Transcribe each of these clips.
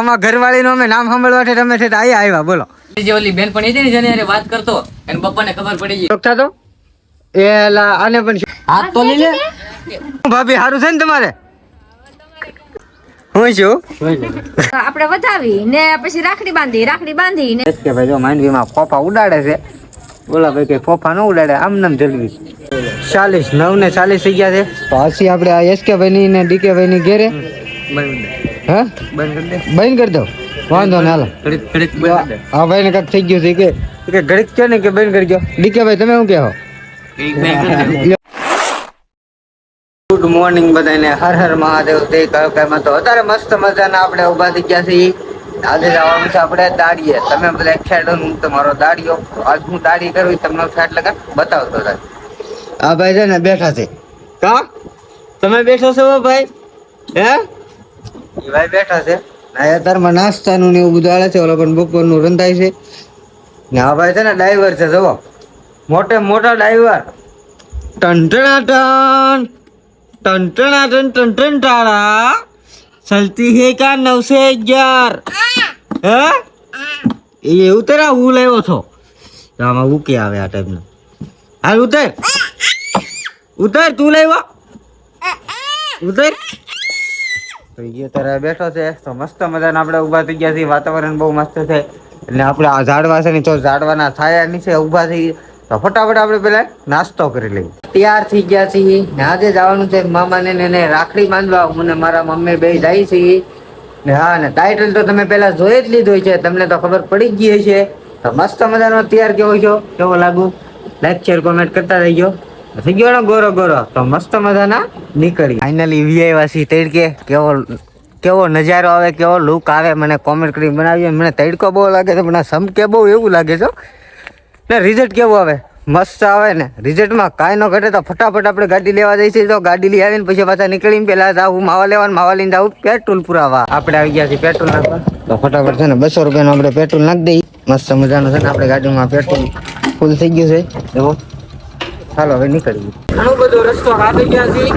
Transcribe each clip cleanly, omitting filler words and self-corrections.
અમારા ઘરવાળીનું અમે નામ સાંભળવા છે તમે છે આયા આવ્યા બોલો. જે ઓલી બેન પણ હતી ને જેને હારે વાત કરતો એને પપ્પાને ખબર પડી ગઈ. ચોકતા તો એલા આને પણ હાથ તો લઈ લે. ભાભી સારું છે ને તમારે? હું છું આપણે વધાવી ને પછી રાખડી બાંધી ને કે ભાઈ જો માંડવીમાં ફોફા ઉડાડે છે. બોલા ભાઈ કે ફોફા ન ઉડાડે આમ નામ જલવી 40 9 ને 40 થઈ ગયા છે. પાછી આપણે આ એસકે ભાઈ ની ને ડીકે ભાઈ ની ઘેરે હા બંધ કરી દો વાંધો ને હાલો. હા ભાઈ ને કઈક થઈ ગયું છે કે ઘડીક કે ને કે બંધ કરી ગયો. ડીકે ભાઈ તમે શું કહો? ગુડ મોર્નિંગ બધાને. હર હર મહાદેવ. તે કલકામાં તો અત્યારે મસ્ત મજાના આપણે ઉભા થઈ ગયા છીએ. આજે જવાનું છે આપણે દાડીએ. તમે બધા ખેડો હું તમારો દાડીઓ આજ હું દાડી કરું તમને ફેટ લગા બતાવતો હતા. આ ભાઈ છે ને બેઠા છે. કા તમે બેઠો છો ભાઈ? હે એ ભાઈ બેઠા છે. અત્યારમાં નાસ્તાનું ને એવું બધું આલે છે. ઓલા પણ બપોરનું રંધાય છે ને. આ ભાઈ છે ને ડ્રાઈવર છે. જુઓ મોટે મોટા ડ્રાઈવર. ટન टाड़ा चलती है क्या 911 હે એ ઉતરા હું લાવ્યો છો આમાં ઉકે આવે આ ટાઈપનો. હાલ ઉતર તું લાવ્યો ઉતર. તો એ તારે બેઠો છે તો મસ્ત મજાના આપણે ઊભા થઈ ગયા છીએ. વાતાવરણ બહુ મસ્ત છે એટલે આપણે આ ઝાડવા છે ને તો ઝાડવાના છાયા નીચે ઊભા થઈ તો ફટાફટ આપણે પેલા નાસ્તો કરી લઈએ. તૈયાર થઈ ગયા છીએ ને આજે જવાનું છે મામાને ને રાખડી બાંધવા. હું ને મારા મમ્મી બે જાય છીએ ને. હા ને ટાઇટલ તો તમે પેલા જોઈ જ લીધું છે. તમને તો ખબર પડી જ ગઈ છે. તો મસ્ત મજાનો તૈયાર કેવો છો કેવો લાગુ લાઈક શેર કોમેન્ટ કરતા રહીજો. થઈ ગયો ને ગોરો ગોરો તો મસ્ત મજાના નીકળી ફાઇનલી વીઆઈવાસી તડકે કેવો નજારો આવે કેવો લુક આવે મને કોમેન્ટ કરી બનાવીએ. મને તડકો બહુ લાગે છે પણ આ સમકે બહુ એવું લાગે છે ને. રિઝલ્ટ કેવું આવે? મસ્ત આવે ને. રિઝલ્ટમાં કાંઈ ન ઘટે તો ફટાફટ આપણે ગાડી લેવા જઈશું. તો ગાડી લઈ આવીને પછી પાછા નીકળીને પેલા જાવું માવા લેવાનું, માવા લઈને જાવું પેટ્રોલ પુરાવા. આપણે આવી ગયા છીએ પેટ્રોલ નાખવા. તો ફટાફટ છે ને 200 રૂપિયાનું આપણે પેટ્રોલ નાખી દઈએ. મસ્ત મજાનું છે ને આપણે ગાડીમાં પેટ્રોલ ફૂલ થઈ ગયું છે. એવો ચાલો હવે નીકળીએ. ઘણું બધો રસ્તો આવી ગયા છીએ.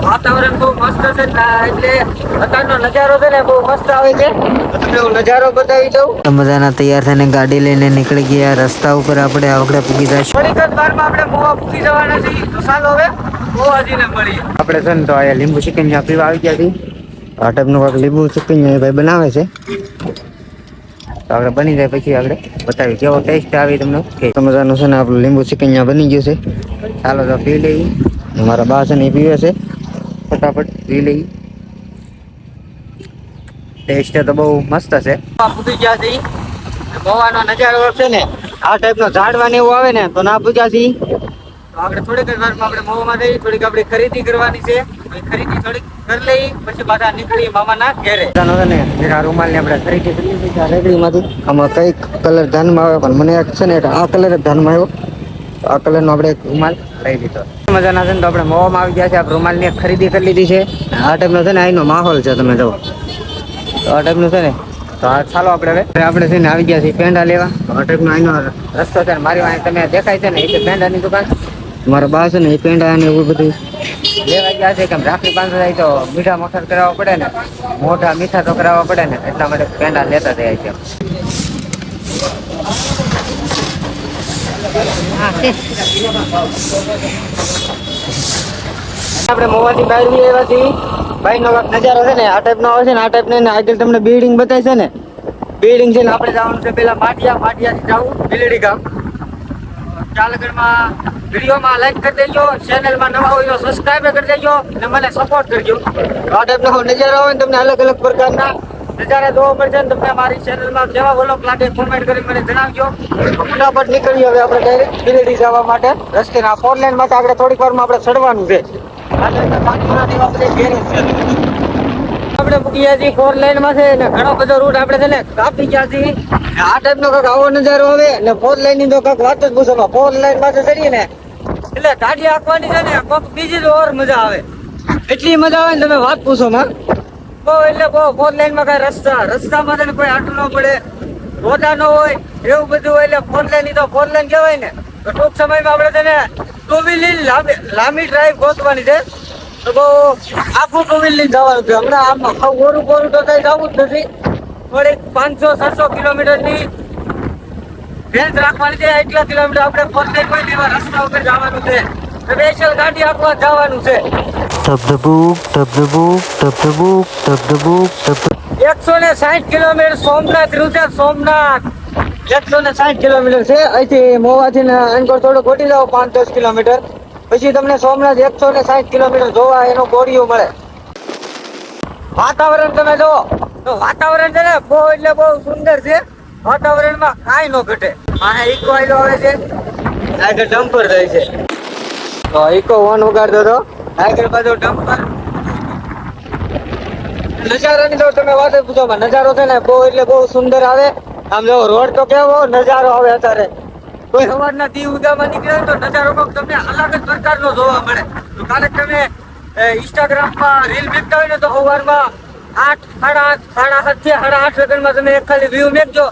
વાતાવરણ બહુ મસ્ત છે એટલે અત્યારનો નજારો છે ને બહુ મસ્ત આવે છે. તમને હું નજારો બતાવી દઉં. મજાના તૈયાર થઈને ગાડી લઈને નીકળી ગયા. રસ્તા ઉપર આપણે આવડે પૂગી જઈશું. થોડીક જ વારમાં આપણે મોવા પૂગી જવાના છીએ. તો ચાલો હવે મોવાજીને મળીએ. આપણે છે ને તો અહીંયા લીંબુ ચિકન પીવા આવી ગયા છીએ. આ ટાઈપનું કાંઈક લીંબુ ચિકન ભાઈ બનાવે છે. તો આપણે બની જાય પછી આપણે બતાવી કેવો ટેસ્ટ આવી તમને. મજાનું છે ને આપણું લીંબુ ચિકન બની ગયું છે. ચાલો તો પી લઈએ. મારા બા છે ને એ પીવે છે. ફટાફટ પી લઈ. ટેસ્ટ તો બહુ મસ્ત છે. પૂગી ગયા છે ગોવાનો નજારો છે ને આ ટાઈપનો ઝાડવાને એવું આવે ને તો ના પૂગ્યા છે. તો આપણે થોડીક જ વારમાં આપણે મોવામાં જઈએ. થોડીક આપણે ખરીદી કરવાની છે. ખરીદી થોડીક કરી લઈ પછી પાછા નીકળીએ મામાના ઘેરે. ને રૂમાલની આપણે ખરીદી કરી લીધી રેગડીમાંથી. આમાં કઈ કલર ધ્યાનમાં આવે પણ મને એક છે ને આ કલર જ ધ્યાનમાં આવ્યો. આ કલરનો આપણે એક રૂમાલ લઈ લીધો. મજાના છે ને તો આપણે મોવામાં આવી ગયા છે. આપણે રૂમાલની ખરીદી કરી લીધી છે. આ ટાઈપનો છે ને અહીંનો માહોલ છે તમે જુઓ. તો આ ટાઈપનું છે ને તો ચાલો આપણે છે ને આવી ગયા છીએ પેંડા લેવા. આ ટાઈપનો અહીંનો રસ્તો છે ને મારી વાંહે તમે દેખાય છે ને એ પેંડાની દુકાન. મારા બા છે ને એ પેંડા ને એવું બધું લેવા ગયા છે. કેમ રાખડી બાંધવા જાય તો મીઠા મખણ કરાવવા પડે ને, મોઢા મીઠા તો કરાવવા પડે ને એટલા માટે પેંડા લેતા જાય છે. આપણે મોવાથી બહાર બી આવ્યા છીએ. ભાઈનો નજારો છે ને આ ટાઈપનો આવે છે ને. આ ટાઈપનો આગળ તમને બિલ્ડિંગ બતાવે છે ને. બિલ્ડિંગ છે ને આપણે જવાનું છે પેલા માટિયાથી જવું બિલડી ગામ. ચાલગઢમાં વિડીયોમાં લાઈક કરી દેજો. ચેનલમાં નવા હોય તો સબસ્ક્રાઈબ કરી દેજો અને મને સપોર્ટ કરજો. આ ટાઈપનો નજારો આવે ને તમને અલગ અલગ પ્રકારના નજારા જોવા મળશે ને તમને મારી ચેનલમાં કેવા વ્લોગ લાગે કોમેન્ટ કરી મને જણાવજો. ફટાફટ નીકળીએ હવે આપણે ડાયરેક્ટ બિલડી જવા માટે. રસ્તેના 4 લાઈન માટે આપણે થોડીક વારમાં આપણે ચડવાનું છે. આપણે પૂગ્યા છીએ 4 લાઈનમાં છે ને ઘણો બધો રૂટ આપણે છે ને કાપી ગયા છીએ. આ ટાઈપનો કાંઈક આવો નજારો આવે ને 4 લાઈનની તો કાંઈક વાત જ પૂછો. 4 લાઈનમાં ચડીએ ને એટલે ગાડી આંકવાની છે ને કોઈક બીજી જ ઓર મજા આવે. એટલી મજા આવે ને તમે વાત પૂછો માં. બહુ એટલે બહુ 4 લાઈનમાં કઈ રસ્તામાં છે ને કોઈ આટલું ન પડે, રોડા ન હોય એવું બધું હોય. એટલે 4 લાઈન તો 4 લાઈન કહેવાય ને. તો ટૂંક સમયમાં આપણે છે ને 2 વ્હીલ લાંબી ડ્રાઈવ ગોતવાની છે. તો બહુ આખું 2 વ્હીલ લઈને જવાનું છે. હમણાં આમ ઓરું તો કઈ જવું જ નથી. થોડીક 500-700 કિલોમીટરની રેન્જ રાખવાની છે. એટલા કિલોમીટર આપણે પોતે કોઈ એવા રસ્તા ઉપર જવાનું છે. સ્પેશિયલ ગાડી આપવા જવાનું છે. ધબધબુક ધબધબુક ધબધબુક ધબધબુક 160 કિલોમીટર સોમનાથ રહ્યું છે. સોમનાથ 160 કિલોમીટર છે. અહીંથી મોવાથી અંકોર થોડું ખોટી જાવ 5-10 કિલોમીટર પછી તમને સોમનાથ 160 કિલોમીટર જોવા એનો કોડિયો મળે. વાતાવરણ તમે જુઓ તો વાતાવરણ છે ને બહુ એટલે બહુ સુંદર છે. વાતાવરણમાં કાંઈ ન ઘટે. આ ઇકો આયલો આવે છે, આગળ ડમ્પર જાય છે તો ઇકો ઓન ઉગાડતો હતો, આગળ બાજુ ડમ્પર. નજારાની તો તમે વાત જ પૂછો. નજારો છે ને બહુ એટલે બહુ સુંદર આવે. આમ જો રોડ તો કેવો નજારો આવે. અત્યારે કોઈ સવારના દી ઉગામાં નીકળે તો નજારો તમને અલગ જ પ્રકારનો જોવા મળે. તો ક્યારેક તમે ઇન્સ્ટાગ્રામમાં રીલ મેકતા હોય ને તો સવારમાં 8, 7:30 થી 8:30 સેકન્ડમાં તમે એક ખાલી વ્યૂ મેકજો,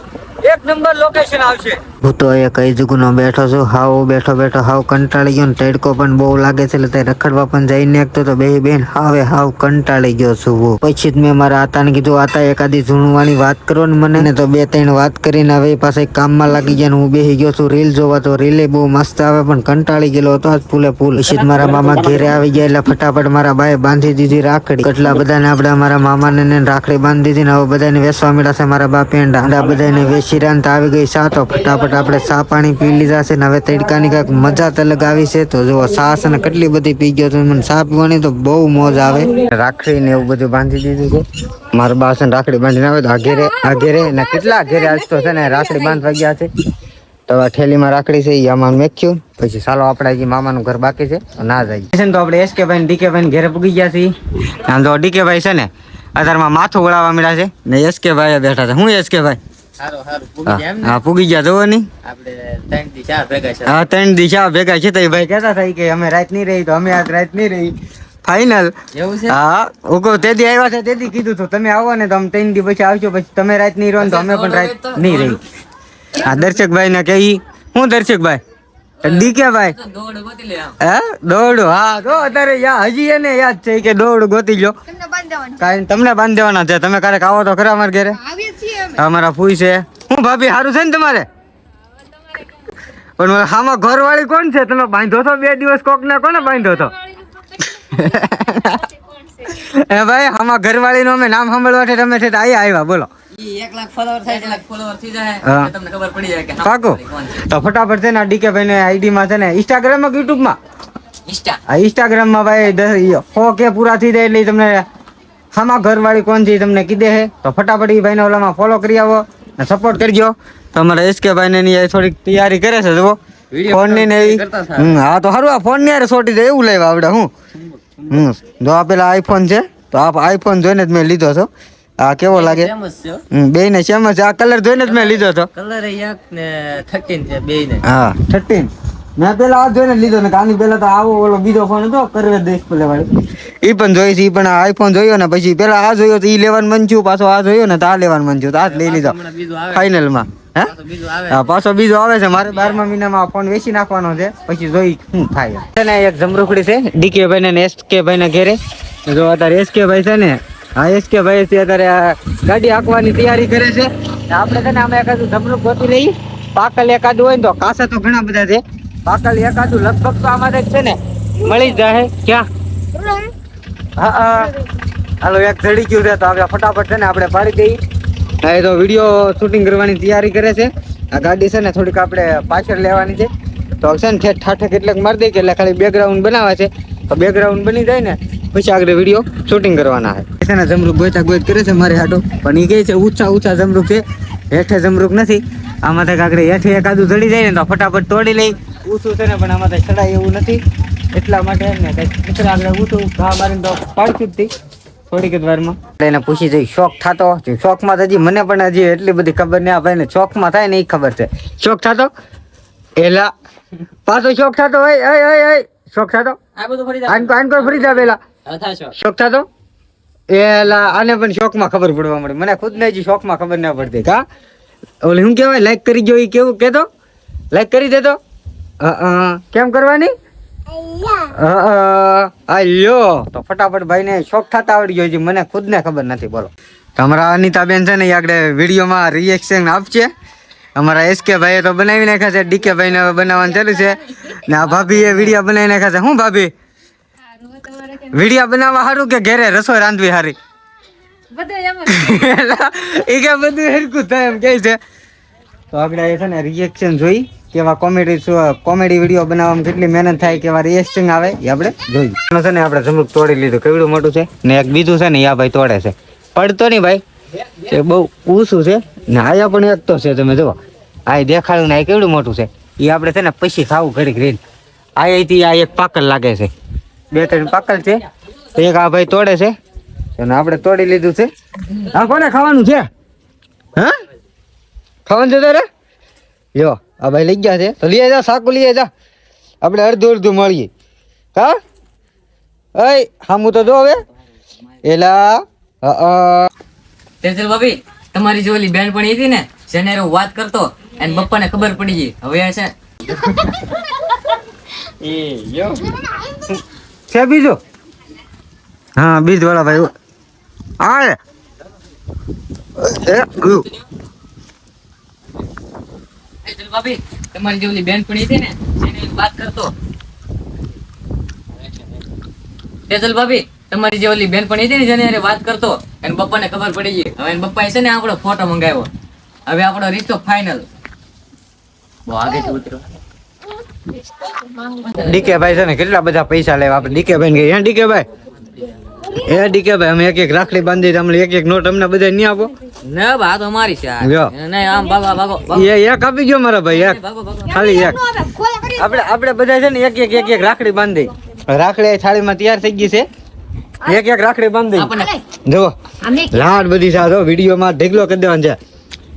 એક નંબર લોકેશન આવશે. હું તો એ કઈ જગ્યાનો બેઠો છું. હાવ બેઠો હાવ કંટાળી ગયો. તડકો પણ બહુ લાગે છે એટલે રખડવા પણ જઈ નાખતો તો બે બેન હાવ કંટાળી ગયો છું. પછી જ મેં મારા આતાને કીધું, આતા એકાદી જૂણવાની વાત કરો ને મને. તો 2-3 વાત કરીને હવે પાસે કામમાં લાગી ગયા. હું બેસી ગયો છું રીલ જોવા. તો રીલે બહુ મસ્ત આવે પણ કંટાળી ગયેલો હતો આજ ફૂલે ફૂલ. પછી જ મારા મામા ઘેરે આવી ગયા એટલે ફટાફટ મારા ભાઈ બાંધી દીધી રાખડી. કેટલા બધાને આપણે મારા મામાને રાખડી બાંધી દીધી ને હવે બધાને વેસવા મળ્યા છે. મારા બા પેંડા બધાને વેચી રાંત આવી ગઈ સા. તો ફટાફટ આપણે ચા પાણી પી લીધા છે ને હવે તડકાની કાંઈક મજા જ અલગ આવી છે. તો જો સાસ અને કેટલી બધી પી ગયો તો મને ચા પીવાની તો બહુ મોજ આવે. રાખડી ને એવું બધું બાંધી દીધું છે. મારા બા છે રાખડી બાંધીને આવે તો આ ઘેરે ને કેટલા ઘેરે આજ તો છે ને રાખડી બાંધવા ગયા છે. તો આ થેલીમાં રાખડી છે એ આમાં મેક્યું. પછી ચાલો આપણે હજી મામાનું ઘર બાકી છે ના જાય છે ને. તો આપણે SK ભાઈ DK ભાઈ ઘેરે પૂગી ગયા છીએ. આમ તો DK ભાઈ છે ને અત્યારમાં માથું વળાવવા મળ્યા છે ને SK ભાઈ બેઠા છે. હું SK ભાઈ હા પૂગી ગયા જોવો નહીં. હા 3 દી ચા ભેગા છે. તો એ ભાઈ કહેતા હતા કે અમે રાત નહીં રહી તો અમે આજ રાત નહીં રહી ફાઈનલ. હા ઓકો તેથી આવ્યા છે તેથી કીધું હતું તમે આવો ને તો અમે 3 દી પછી આવજો. પછી તમે રાત નહીં રહો ને તો અમે પણ રાત નહીં રહી. હા દર્શકભાઈ ને કહી હું દર્શકભાઈ DK ભાઈ દોડ હા તો અત્યારે હજી એને યાદ છે કે દોડ ગોતી લો કાંઈ તમને બાંધી દેવાના છે. તમે ક્યારેક આવો તો ખરા અમારા ઘરે. અમારા ફૂઈ છે. હું ભાભી સારું છે ને તમારે? પણ આમાં ઘરવાળી કોણ છે? તમે બાંધો છો 2 દિવસ કોક ને કોને બાંધો છો? એ ભાઈ આમાં ઘરવાળી નું અમે નામ સાંભળવા છે તમે આવ્યા બોલો. 1 લાખ ફોલોવર થાય 1 લાખ ફોલોવર થઈ જાય તમને ખબર પડી જાય કે પાકો. તો ફટાફટ છે ને DK ભાઈ ને ID માં છે ને Instagram માં YouTube માં Instagram માં ભાઈ 100K પૂરા થઈ જાય એટલે તમને આમાં ઘરવાળી કોણ છે તમને કીધે છે. તો ફટાફટ એ ભાઈ ને ઓલામાં ફોલો કરી આવો ને સપોર્ટ કરજો. તમારા SK ભાઈ ને થોડીક તૈયારી કરે છે જુઓ ફોન ની ને એવી. હા તો સારું આ ફોન ની યાર સોટી દે એવું લેવા આવડે. હું જો આ પેલા આઈફોન છે તો આ આઈફોન જોઈને જ મેં લીધો હતો. આ કેવો લાગે? બે ને સેમ જ. આ કલર જોઈને જ મેં લીધો હતો. કલર 13 છે બે ને. હા 13 મેં પેલા આ જોઈને લીધો ને. આની પેલા તો આવો ઓલો બીજો ફોન હતો કરવે ડિસ્પ્લે વાળો ઈ પણ જોઈ છે. ઈ પણ આઈફોન જોયો ને પછી પેલા આ જોયો તો ઈ લેવાનું મન થયું. પાછો આ જોયો ને તો આ લેવાનું મન થયું તો આ જ લઈ લીધો ફાઇનલ માં. હા પાછો બીજો આવે છે. મારે 12મા મહિનામાં ફોન વેચી નાખવાનો છે પછી જોઈ શું થાય. એક જમરૂખડી છે DK ભાઈ ને SK ભાઈ ના ઘેરે. જો અત્યારે SK ભાઈ છે ને હા SK ભાઈ છે અત્યારે ગાડી હાંકવાની તૈયારી કરે છે. આપણે છે ને આમાં એકાદું જમરૂખ ગોતી લઈ. પાકલ એકાદું હોય ને તો કાસા તો ઘણા બધા છે. પાકલ એકાદું લગભગ તો આમાં જ છે ને મળી જ જાય. ક્યાં હા હાલો એક જડી ગયું છે તો હવે ફટાફટ છે ને આપણે પાડી દઈએ. હા એ તો વિડીયો શૂટિંગ કરવાની તૈયારી કરે છે. આ ગાડી છે ને થોડીક આપણે પાછળ લેવાની છે તો છે ને ઠાઠે કેટલાક મારી દઈએ એટલે ખાલી બેકગ્રાઉન્ડ બનાવે છે. તો બેકગ્રાઉન્ડ બની જાય ને પછી આગળ વિડીયો શૂટિંગ કરવાના છે ને. જમરૂખ ગોતા ગોત કરે છે મારે હાટો પણ એ કહે છે ઊંચા જમરૂખ છે હેઠે જમરૂખ નથી. આમાં તો આગળ હેઠે એકાદું જડી જાય ને તો ફટાફટ તોડી લઈ. ઊંચું છે ને પણ આમાં તો ચડાય એવું નથી એટલા માટે ને કંઈક આગળ ઊંચું ઘા મારીને તો પાડતી જ થોડીક જ વારમાં. એને પૂછી જઈ શોખ થતો. શોખમાં તો હજી મને પણ હજી એટલી બધી ખબર નહીં. આ ભાઈને શોખમાં થાય ને એ ખબર છે. શોખ થતો એલા પાછો શોખ થતો હોય શોખ થતો આનકો ફરી જા પેલા શોખ થતો એલા આને પણ શોખમાં ખબર પડવા મળે. મને ખુદ ને હજી શોખમાં ખબર ના પડતી. કા ઓલે શું કહેવાય લાઈક કરી જો. કેવું કેતો લાઈક કરી દેતો કેમ કરવાની? આલ્યો તો ફટાફટ ભાઈને શોખ થતા આવડી ગયો. મને ખુદ ને ખબર નથી બોલો. અમારા અનિતાબેન છે ને એ આગળ વિડીયોમાં રિએક્શન આપશે. અમારા એસકે ભાઈએ તો બનાવી નાખ્યા છે, ડીકે ભાઈને હવે બનાવવાનું ચાલુ છે ને આ ભાભીએ વિડીયો બનાવી નાખ્યા છે. શું ભાભી વિડીયો બનાવવા સારું કે ઘરે રસોઈ રાંધવી સારી? એ કે બધું હરકું થાય એમ કહે છે. તો આગળ એ છે ને રિએક્શન જોઈ કેવા કોમેડી વિડીયો બનાવવામાં કેટલી મહેનત થાય, કેવા રિએક્શન આવે એ આપણે જોઈએ. છે ને આપણે જમરૂક તોડી લીધું, કેવડું મોટું છે ને એક બીજું છે ને આ ભાઈ તોડે છે. પડતો નહીં ભાઈ, એ બહુ ઊંચું છે ને આયા પણ એક તો છે. તમે જુઓ આ દેખાડું ને આ કેવડું મોટું છે. એ આપણે છે ને પછી ખાવું ઘડીક રહીને. આયાથી આ એક પાકલ લાગે છે, 2-3 પાકલ છે. તો એક આ ભાઈ તોડે છે અને આપણે તોડી લીધું છે. આ કોને ખાવાનું છે? હા ખાવાનું છે તારે? લ્યો આ ભાઈ લઈ ગયા છે તો લઈ જા, સાકુ લઈ જા, આપણે અડધું મળીએ. હા અય હામું તો જો હવે એલા તેજલ ભાભી તમારી જે ઓલી બેન પણ હતી ને જેને હું વાત કરતો અને પપ્પાને ખબર પડી ગઈ. હવે આ છે બીજો. હા બીજ વાળા ભાઈ આ તેજલ ભાભી તમારી જે ઓલી બેન પણ હતી ને જેને હું વાત કરતો. તેજલ ભાભી તમારી જે ઓલી બેન પણ હતી ને જેને વાત કરતો અને પપ્પાને ખબર પડી ગઈ. હવે એના પપ્પાએ છે ને આપણો ફોટો મંગાવ્યો. હવે આપણો રિશ્તો ફાઇનલ. બહુ આગેથી ઉતરો. ડીકે ભાઈ છે ને કેટલા બધા પૈસા લેવા આપણે ડીકે ભાઈ ને કહીએ ડીકે ભાઈ ડીકે ભાઈ અમે એક રાખડી બાંધી તમને એક નોટ અમને બધા નહીં આપો ને બા તો મારી છે આ. લ્યો. નહીં આમ ભાગો એક આપી ગયો મારા ભાઈ, એક ભાગો ખાલી એક. આપણે બધા છે ને એક રાખડી બાંધી. રાખડી થાળીમાં તૈયાર થઈ ગઈ છે. એક રાખડી બાંધી આપણને જો લાડ બધી છે. જો વિડીયોમાં ઢેગલો કરી દેવાનો છે.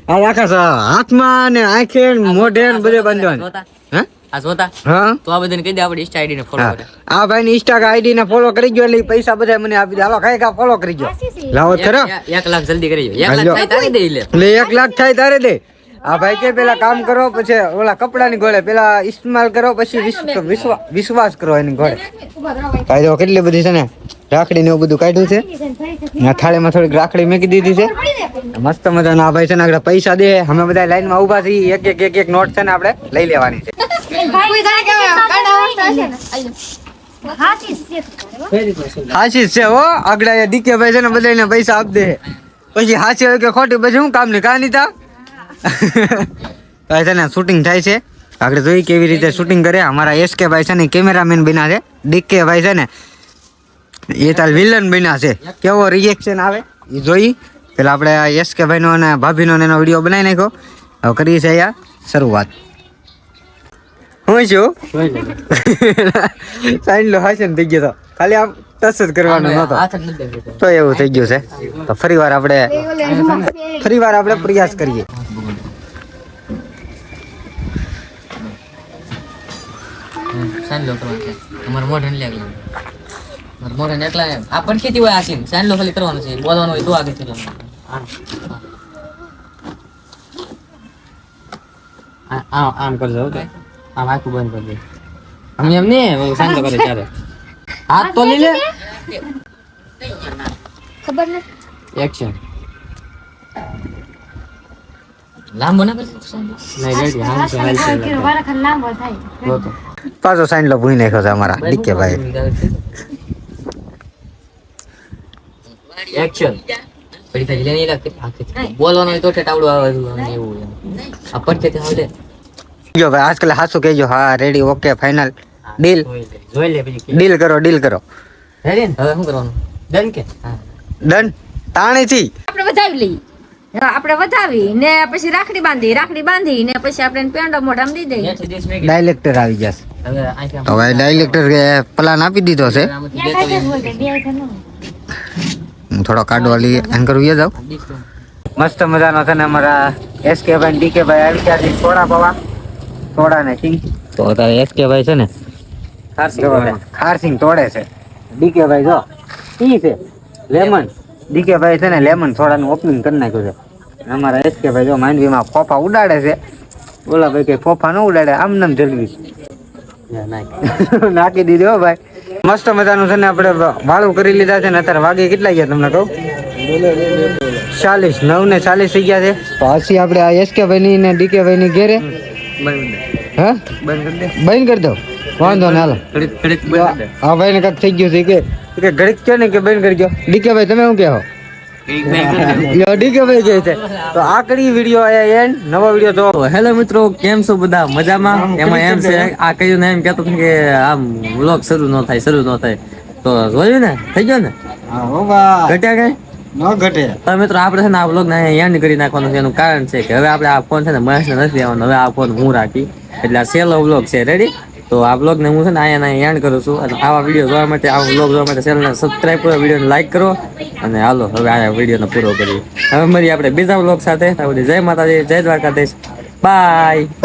આ આખા હાથમાં ને આંખે ને મોઢે ને બધે બાંધવાનું. જોતા હે આ જોતા હા તો આ બધાને કહી દે આપણી ઇન્સ્ટા આઈડી ને ફોલો કરે. આ ભાઈ ની ઇન્સ્ટાગ્રામ આઈડી ને ફોલો કરી ગયો એટલે ઈ પૈસા બધા મને આપી દે. હાલો કઈ કા ફોલો કરી ગયો. લાવો ખરો 1 લાખ જલ્દી કરી દો. 1 લાખ થાય તારી દે લે. એટલે 1 લાખ થાય તારે દે. આ ભાઈ કે પેલા કામ કરો પછી ઓલા કપડાની ગોળે પેલા ઇસ્તેમાલ કરો પછી વિશ્વાસ કરો એની ગોળે. ભાઈ જો કેટલી બધી છે ને રાખડી ને એવું બધું કાઢ્યું છે. આ થાળીમાં થોડીક રાખડી મેકી દીધી છે. મસ્ત મજાના આ ભાઈ છે ને આગળ પૈસા દે. અમે બધા લાઈન માં ઉભા છીએ. એક નોટ છે ને આપણે લઈ લેવાની છે. હાચી છે હો. આગળ ડીકે ભાઈ છે ને બધાને પૈસા આપ દે. પછી હાચી હોય કે ખોટી પછી હું કામ ની કાની તા ભાઈ છે ને શૂટિંગ થાય છે. આગળ જોઈ કેવી રીતે શૂટિંગ કરે. અમારા એસકે ભાઈ છે ને કેમેરામેન બન્યા છે. ડીકે ભાઈ છે ને એ તાલ વિલન બન્યા છે. કેવો રિએક્શન આવે એ જોઈ. પેલા આપણે એસકે ભાઈનો અને ભાભીનો એનો વિડીયો બનાવી નાખ્યો. હવે કરીએ છીએ અહીંયા શરૂઆત. હું છું સાઈન લો હાસન થઈ ગયો તો ખાલી આમ ટચ જ કરવાનો નતો હાથ જ નથી દેતો. તો એવું થઈ ગયું છે. તો ફરીવાર આપણે પ્રયાસ કરીએ. સાંજ લો કરવાનું છે. અમારે મોઢે ને લાગે. અમારે મોઢે ને એકલા આ પડખેથી હોય આસીન. સાંજ લો ખાલી કરવાનું છે. બોલવાનું હોય તો આગળ ચલાવવાનું. આમ કરજો ઓકે. આમ આખું બંધ કરી દે. અમે એમ નહીં સાંજ કરે ત્યારે હાથ તો લઈ લે. ખબર નથી. એક્શન લાંબો ના કરશે. નહીં રેડી આમ તો હાલ છે. પાછો સાઈન લો ભૂઈ નાખ્યો છે અમારા ડીકે ભાઈ. એક્શન પડી થાય નહીં લાગતી. બોલવાનું હોય તો ટાવડું આવે એવું આ પડખેથી આવડે. જો ભાઈ આજકાલ હાસુ કહેજો. હા રેડી ઓકે ફાઇનલ ડીલ જોઈ લે પછી ડીલ કરો રેડી ને હવે શું કરવાનું? ડન કે હા ડન તાણી થી આપણે વધાવી લઈએ. હા, આપણે વધાવી ને પછી રાખડી બાંધી ને પછી આપણે પેંડો મોઢામાં દઈ દઈએ. ડાયરેક્ટર આવી જશે. હવે આંખે તો ભાઈ ડાયરેક્ટર પ્લાન આપી દીધો છે. હું થોડો કાઢવા લઈએ એન્કર ઉઈએ જાવ. મસ્ત મજાનો છે ને અમારા એસકે ભાઈ ડીકે ભાઈ આવી ગયા છે. સોડા પવા સોડા ને સિંગ. તો અત્યારે એસકે ભાઈ છે ને ખારસિંગ તોડે છે. ડીકે ભાઈ જો ઈ છે લેમન. ડીકે ભાઈ છે ને લેમન સોડાનું ઓપનિંગ કરી નાખ્યું છે. અમારા એસકે ભાઈ જો માંડવીમાં ફોફા ઉડાડે છે. ઓલા ભાઈ કઈ ફોફા ન ઉડાડે આમ નામ જલ્દી નાખી દીધી હો ભાઈ. મસ્ત મજાનું છે ને આપણે વાળું કરી લીધા છે ને અત્યારે વાગે કેટલા ગયા તમને કહું 8:40 9:40 થઈ ગયા છે. પાછી આપણે આ એસકે ભાઈની ને ડીકે ભાઈની ઘેરે હા બંધ કરી દો વાંધો ને હાલો. હા ભાઈને કાંઈક થઈ ગયું છે કે ઘડીક કે ને કે બંધ કરી ગયો. ડીકે ભાઈ તમે શું કહો? ડીકે ભાઈ કહે છે તો આ કરી વિડીયો આયા એન્ડ નવો વિડીયો તો હેલો મિત્રો, કેમ છો બધા? મજામાં? એમાં એમ છે આ કહ્યું ને એમ કહેતો હતો કે આમ વ્લોગ શરૂ ન થાય તો જોયું ને થઈ ગયો ને ઘટ્યા કઈ ન ઘટે. તો મિત્રો આપણે છે ને આ વ્લોગ ને એન્ડ કરી નાખવાનું છે. એનું કારણ છે કે હવે આપણે આ ફોન છે ને મહેશ ને નથી દેવાનો, હવે આ ફોન હું રાખી એટલે આ સેલો વ્લોગ છે. રેડી? તો આ વ્લોગ ને હું છે ને અહીંયા એન્ડ કરું છું. અને આવા વિડીયો જોવા માટે, આવા વ્લોગ જોવા માટે ચેનલને સબસ્ક્રાઇબ કરો, વિડીયોને લાઈક કરો અને હાલો હવે આ વિડીયોને પૂરો કરીએ. હવે મળીએ આપણે બીજા વ્લોગ સાથે. જય માતાજી, જય દ્વારકાધીશ, બાય.